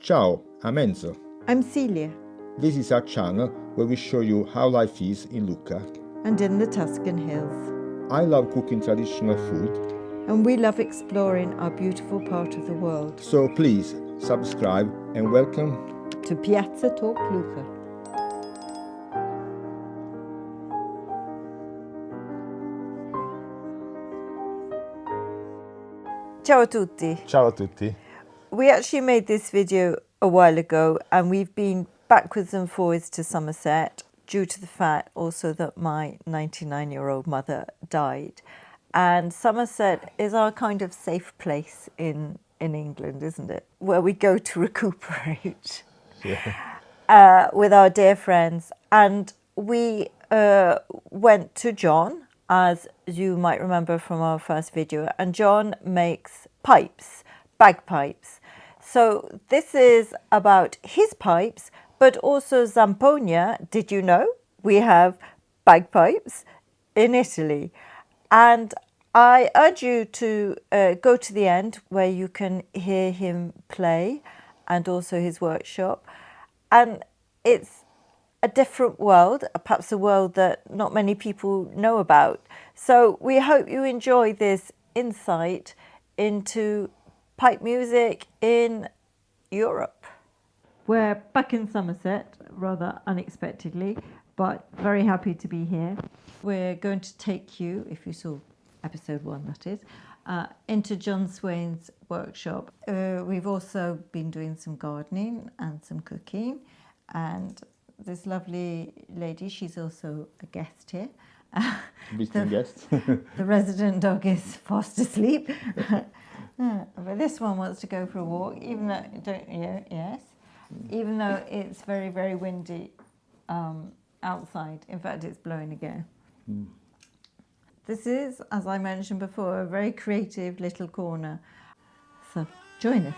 Ciao, I'm Enzo. I'm Celia, This is our channel where we show you how life is in Lucca. and in the Tuscan hills. I love cooking traditional food, And we love exploring our beautiful part of the world. so please subscribe and welcome. To Piazza Talk Lucca. Ciao a tutti. Ciao a tutti. We actually made this video a while ago, and we've been backwards and forwards to Somerset due to the fact also that my 99-year-old mother died. And Somerset is our kind of safe place in England, isn't it? Where we go to recuperate with our dear friends. And we went to John, as you might remember from our first video, and John makes pipes, bagpipes. So this is about his pipes, but also Zampogna. Did you know we have bagpipes in Italy? And I urge you to go to the end where you can hear him play and also his workshop. And it's a different world, perhaps a world that not many people know about. So we hope you enjoy this insight into pipe music in Europe. We're back in Somerset, rather unexpectedly, but very happy to be here. We're going to take you, if you saw episode 1 that is, into John Swayne's workshop. We've also been doing some gardening and some cooking, and this lovely lady, she's also a guest here. Visiting guest. The resident dog is fast asleep. But this one wants to go for a walk, even though, even though it's very, very windy outside. In fact, it's blowing again. This is, as I mentioned before, a very creative little corner. So join us.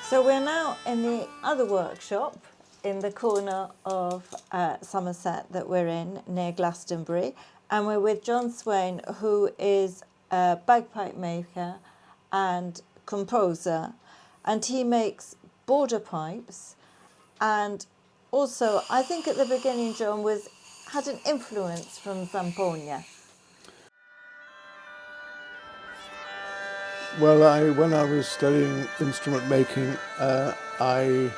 So we're now in the other workshop in the corner of Somerset that we're in, near Glastonbury. And we're with John Swayne, who is a bagpipe maker and composer. And he makes border pipes. And also, I think at the beginning, John had an influence from Zampogna. Well, when I was studying instrument making, I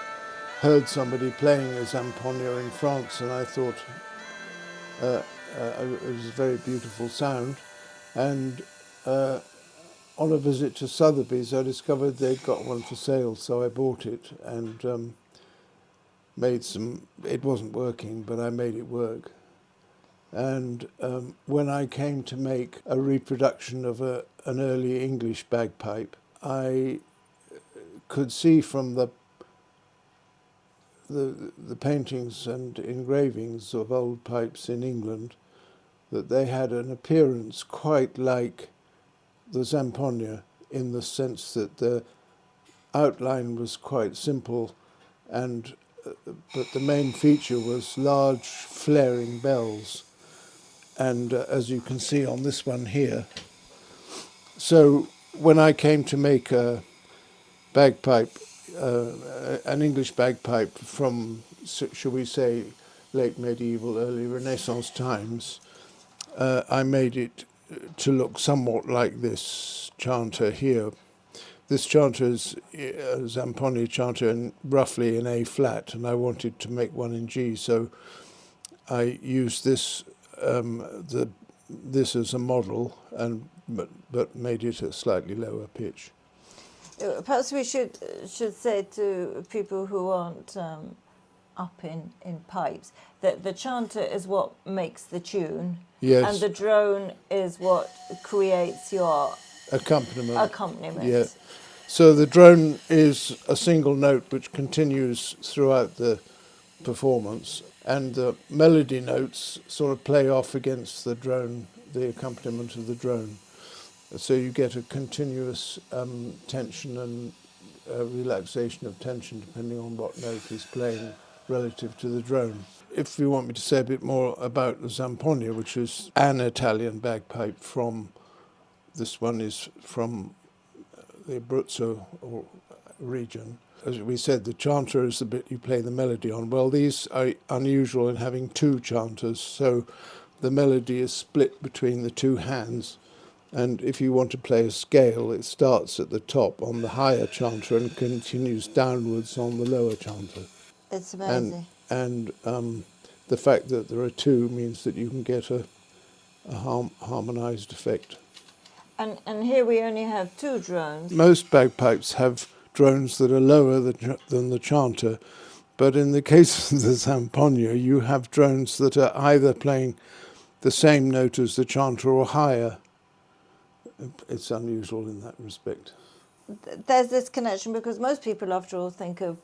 heard somebody playing a zampogna in France, and I thought it was a very beautiful sound. And on a visit to Sotheby's, I discovered they'd got one for sale, so I bought it and made some. It wasn't working, but I made it work. And when I came to make a reproduction of an early English bagpipe, I could see from the paintings and engravings of old pipes in England that they had an appearance quite like the zampogna, in the sense that the outline was quite simple, and but the main feature was large flaring bells. And as you can see on this one here. So when I came to make a bagpipe, an English bagpipe from, shall we say, late medieval, early Renaissance times, I made it to look somewhat like this chanter here. This chanter is a zampogna chanter roughly in A flat, and I wanted to make one in G, so I used this this as a model, but made it a slightly lower pitch. Perhaps we should say to people who aren't up in pipes that the chanter is what makes the tune, Yes. and the drone is what creates your Accompaniment. Yeah. accompaniment. So the drone is a single note which continues throughout the performance, and the melody notes sort of play off against the drone, the accompaniment of the drone. So you get a continuous tension and relaxation of tension depending on what note is playing relative to the drone. If you want me to say a bit more about the Zampogna, which is an Italian bagpipe from, this one is from the Abruzzo region. As we said, the chanter is the bit you play the melody on. Well, these are unusual in having two chanters, so the melody is split between the two hands. And if you want to play a scale, it starts at the top on the higher chanter and continues downwards on the lower chanter. It's amazing. And the fact that there are two means that you can get a harmonised effect. And here we only have two drones. Most bagpipes have drones that are lower than the chanter, but in the case of the Zampogna, you have drones that are either playing the same note as the chanter or higher. It's unusual in that respect. There's this connection because most people, after all, think of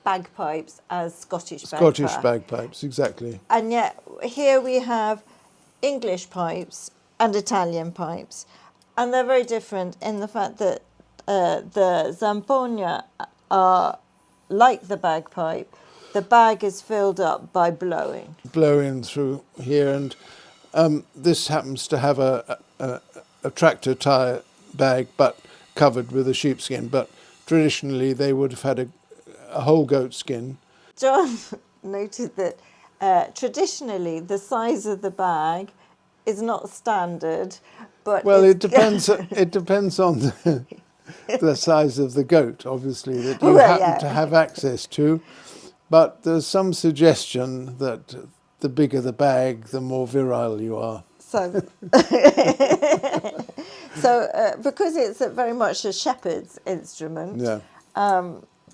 bagpipes as Scottish Bagpipes, exactly. And yet here we have English pipes and Italian pipes, and they're very different in the fact that the Zampogna are like the bagpipe. The bag is filled up by blowing. Blowing through here, and this happens to have a tractor tyre bag but covered with a sheepskin, but traditionally they would have had a whole goat skin. John noted that traditionally the size of the bag is not standard, but well, it depends. It depends on the size of the goat, obviously, that you happen to have access to. But there's some suggestion that the bigger the bag, the more virile you are. So, because it's very much a shepherd's instrument, yeah.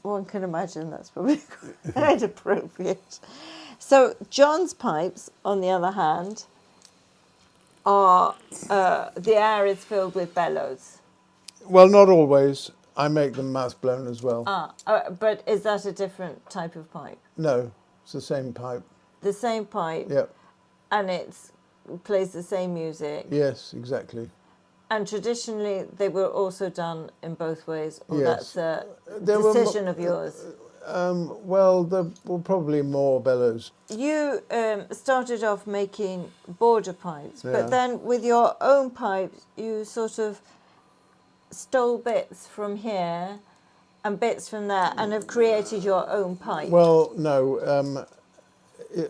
One can imagine that's probably quite appropriate. So John's pipes, on the other hand, are the air is filled with bellows. Well, not always. I make them mouth blown as well. But is that a different type of pipe? No, it's the same pipe. The same pipe. Yep. And it plays the same music. Yes, exactly. And traditionally, they were also done in both ways, or yes. that's a decision of yours? Well, there were probably more bellows. You started off making border pipes, but then with your own pipes, you sort of stole bits from here and bits from there and have created your own pipe. Well, no.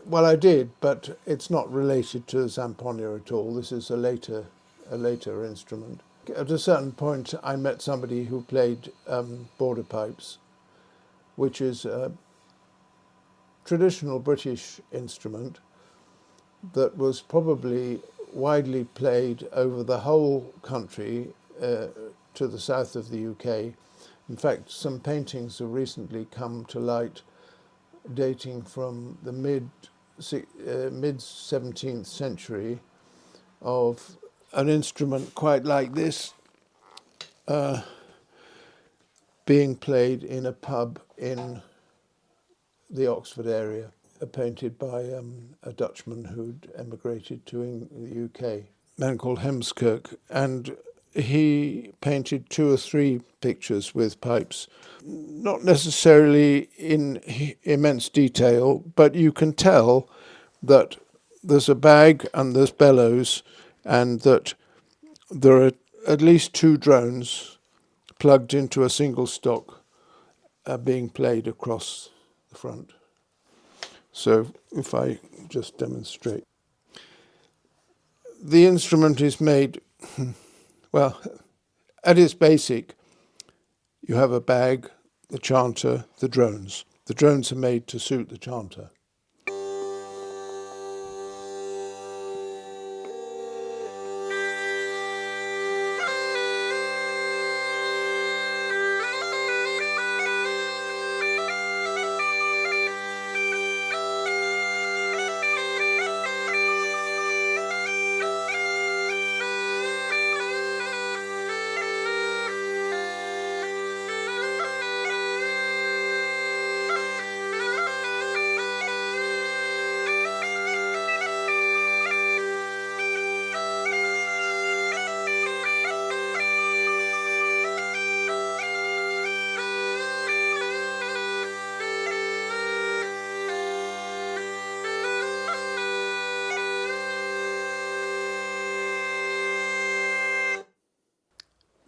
Well, I did, but it's not related to Zampogna at all. This is a later instrument. At a certain point, I met somebody who played border pipes, which is a traditional British instrument that was probably widely played over the whole country to the south of the UK. In fact, some paintings have recently come to light dating from the mid 17th century of an instrument quite like this being played in a pub in the Oxford area, painted by a Dutchman who'd emigrated to the UK, a man called Hemskirk, and he painted 2 or 3 pictures with pipes, not necessarily in immense detail, but you can tell that there's a bag and there's bellows, and that there are at least 2 drones plugged into a single stock being played across the front. So if I just demonstrate. The instrument is made, well, at its basic, you have a bag, the chanter, the drones. The drones are made to suit the chanter.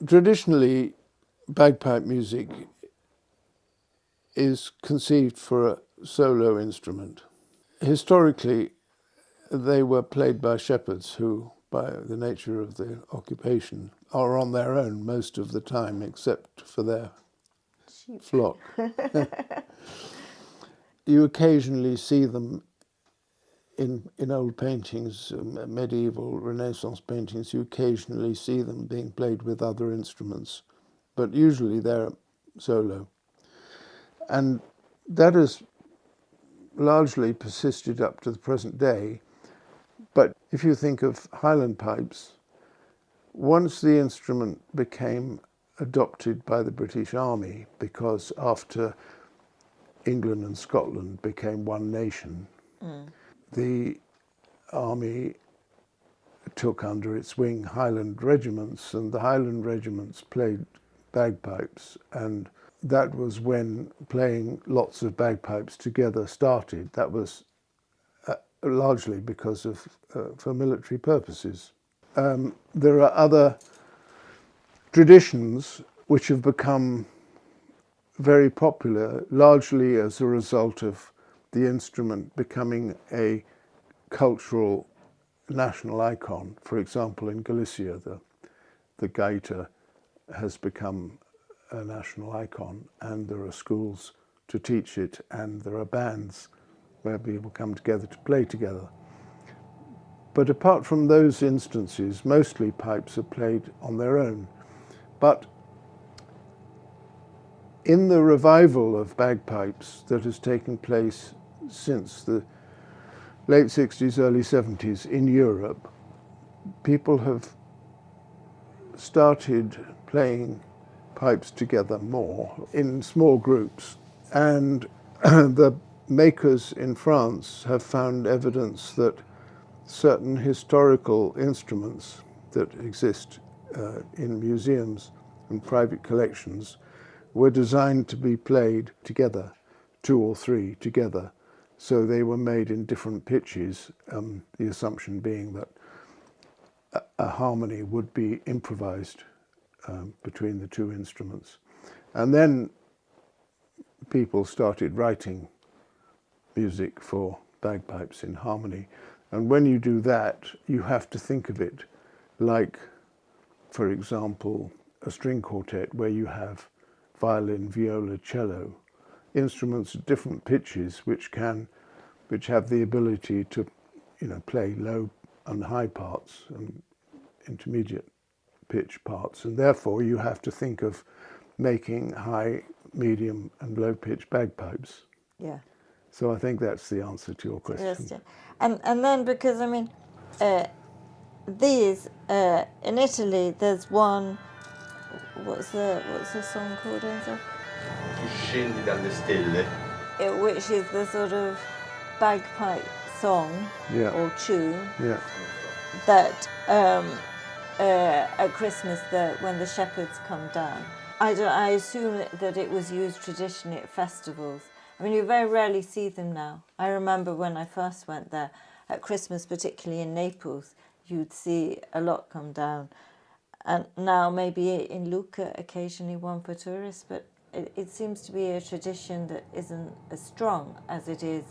traditionally, bagpipe music is conceived for a solo instrument. Historically, they were played by shepherds who, by the nature of the occupation, are on their own most of the time, except for their flock. You occasionally see them in old paintings, medieval Renaissance paintings, you occasionally see them being played with other instruments, but usually they're solo. And that has largely persisted up to the present day. But if you think of Highland pipes, once the instrument became adopted by the British Army, because after England and Scotland became one nation, the Army took under its wing Highland regiments, and the Highland regiments played bagpipes, and that was when playing lots of bagpipes together started. That was largely because of for military purposes. There are other traditions which have become very popular, largely as a result of the instrument becoming a cultural national icon. For example, in Galicia, the gaita has become a national icon, and there are schools to teach it, and there are bands where people come together to play together. But apart from those instances, mostly pipes are played on their own. But in the revival of bagpipes that has taken place since the late 60s, early 70s in Europe, people have started playing pipes together more in small groups. And the makers in France have found evidence that certain historical instruments that exist in museums and private collections were designed to be played together, 2 or 3 together. So they were made in different pitches, the assumption being that a harmony would be improvised between the 2 instruments. And then people started writing music for bagpipes in harmony. And when you do that, you have to think of it like, for example, a string quartet where you have violin, viola, cello, instruments at different pitches which have the ability to, play low and high parts and intermediate pitch parts, and therefore you have to think of making high, medium, and low pitch bagpipes. Yeah. So I think that's the answer to your question. Yes, yeah. And then because these in Italy, there's one. What's the song called, Enzo? Scendi dalle stelle. Which is the sort of bagpipe song or tune that at Christmas, when the shepherds come down. I assume that it was used traditionally at festivals. I mean, you very rarely see them now. I remember when I first went there at Christmas, particularly in Naples, you'd see a lot come down. And now maybe in Lucca, occasionally one for tourists, but it seems to be a tradition that isn't as strong as it is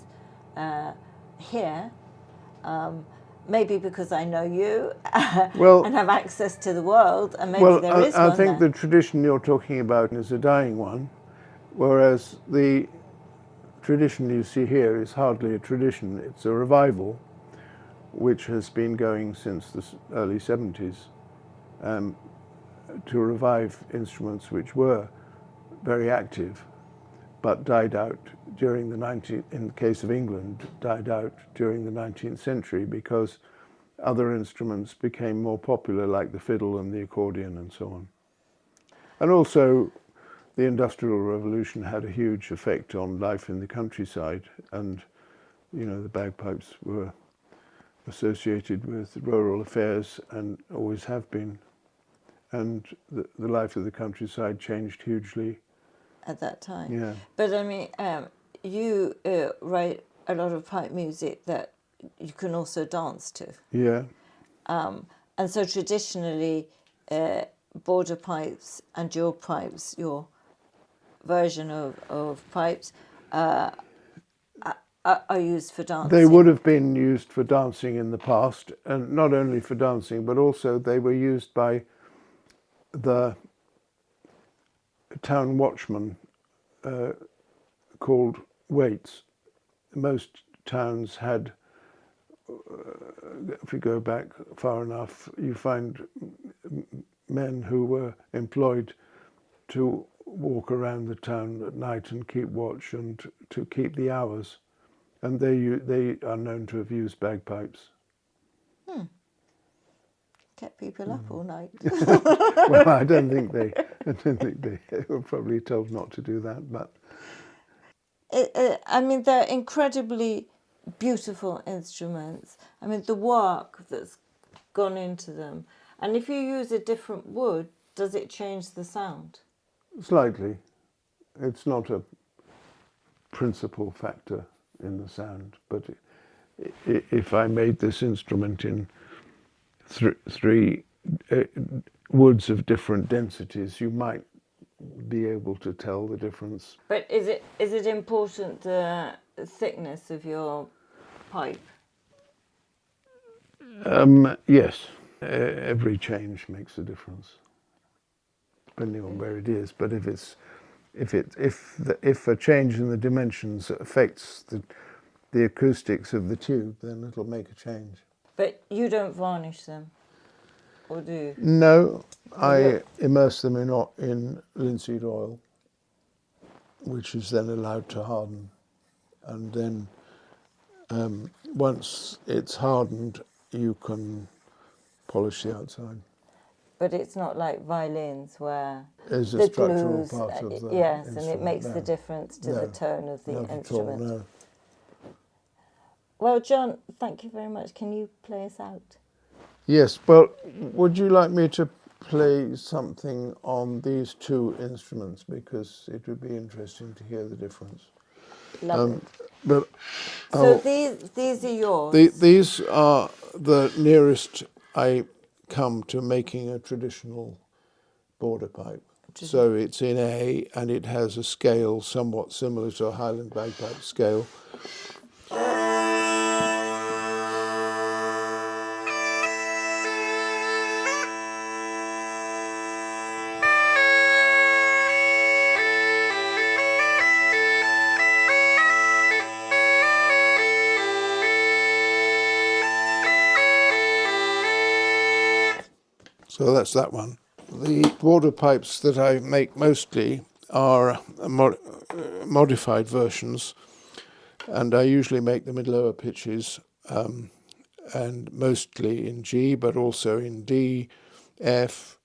here. Maybe because I know you and have access to the world, and maybe there is one. I think the tradition you're talking about is a dying one, whereas the tradition you see here is hardly a tradition. It's a revival, which has been going since the early 70s, to revive instruments which were very active, but died out during in the case of England, died out during the 19th century because other instruments became more popular, like the fiddle and the accordion and so on. And also, the Industrial Revolution had a huge effect on life in the countryside, and the bagpipes were associated with rural affairs and always have been. And the life of the countryside changed hugely at that time. Yeah. But I mean, you write a lot of pipe music that you can also dance to. Yeah. And so traditionally, border pipes and your pipes, your version of pipes, are used for dancing? They would have been used for dancing in the past, and not only for dancing, but also they were used by the town watchman called waits. Most towns had, if you go back far enough, you find men who were employed to walk around the town at night and keep watch and to keep the hours. And they are known to have used bagpipes. Kept people up all night. Well, I don't think they were probably told not to do that, but I mean, they're incredibly beautiful instruments. I mean, the work that's gone into them. And if you use a different wood, does it change the sound? slightly. It's not a principal factor in the sound, but if I made this instrument in three woods of different densities, you might be able to tell the difference. But is it important the thickness of your pipe? Yes, every change makes a difference, depending on where it is. But if a change in the dimensions affects the acoustics of the tube, then it'll make a change. But you don't varnish them, or do you? No, I immerse them in linseed oil, which is then allowed to harden. And then once it's hardened, you can polish the outside. But it's not like violins where Is a the structural glues, part of the yes, and it instrument. makes No. the difference to the No, tone of the not instrument. at all, no. Well, John, thank you very much. Can you play us out? Yes, well, would you like me to play something on these two instruments, because it would be interesting to hear the difference. Lovely. But So these are yours. these are the nearest I come to making a traditional border pipe. So it's in A, and it has a scale somewhat similar to a Highland bagpipe scale. So that's that one. The border pipes that I make mostly are modified versions, and I usually make them in lower pitches, and mostly in G, but also in D, F,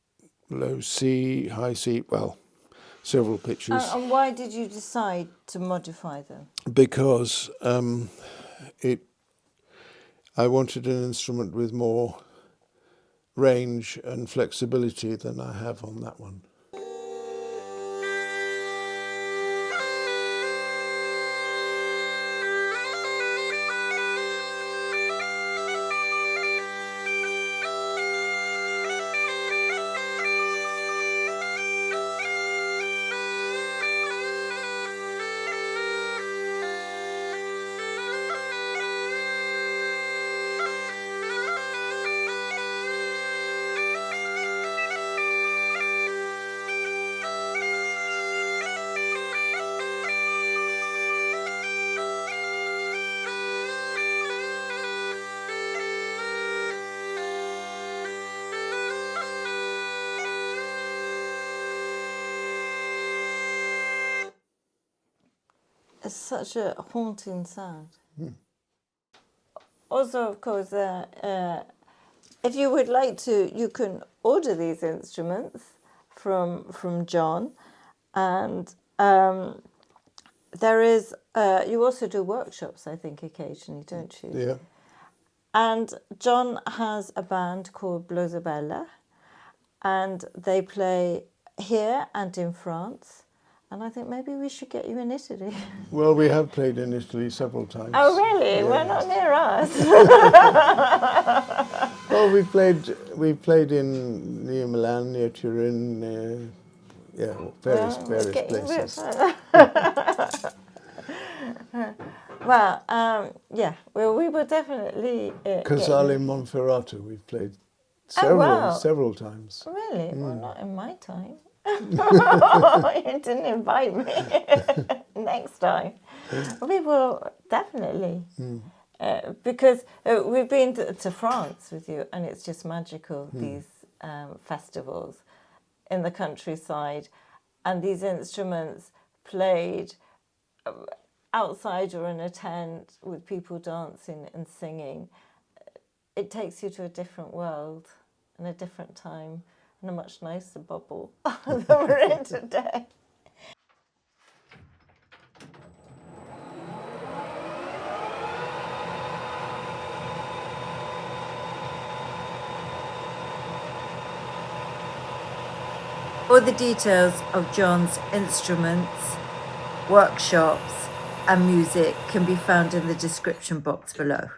low C, high C, well, several pitches. And why did you decide to modify them? Because I wanted an instrument with more range and flexibility than I have on that one. It's such a haunting sound. Also, of course, if you would like to, you can order these instruments from John, and there is. You also do workshops, I think, occasionally, don't you? Yeah. And John has a band called Blosabella, and they play here and in France, And I think maybe we should get you in Italy. Well, we have played in Italy several times. Oh, really? Yeah. Well, not near us. Well, we played in near Milan, near Turin, various places. Well, yeah, well, we will definitely. Casale Monferrato, we've played wow. several times. Really? Well, not in my time. You didn't invite me. Next time. We will definitely. Because we've been to France with you, and it's just magical, these festivals in the countryside, and these instruments played outside or in a tent with people dancing and singing. It takes you to a different world and a different time and a much nicer bubble than we're in today. All the details of John's instruments, workshops and music can be found in the description box below.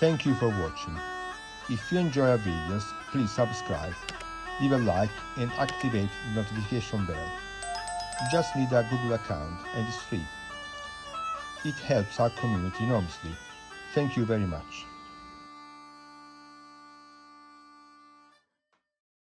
Thank you for watching. If you enjoy our videos, please subscribe, leave a like and activate the notification bell. You just need a Google account and it's free. It helps our community enormously. Thank you very much.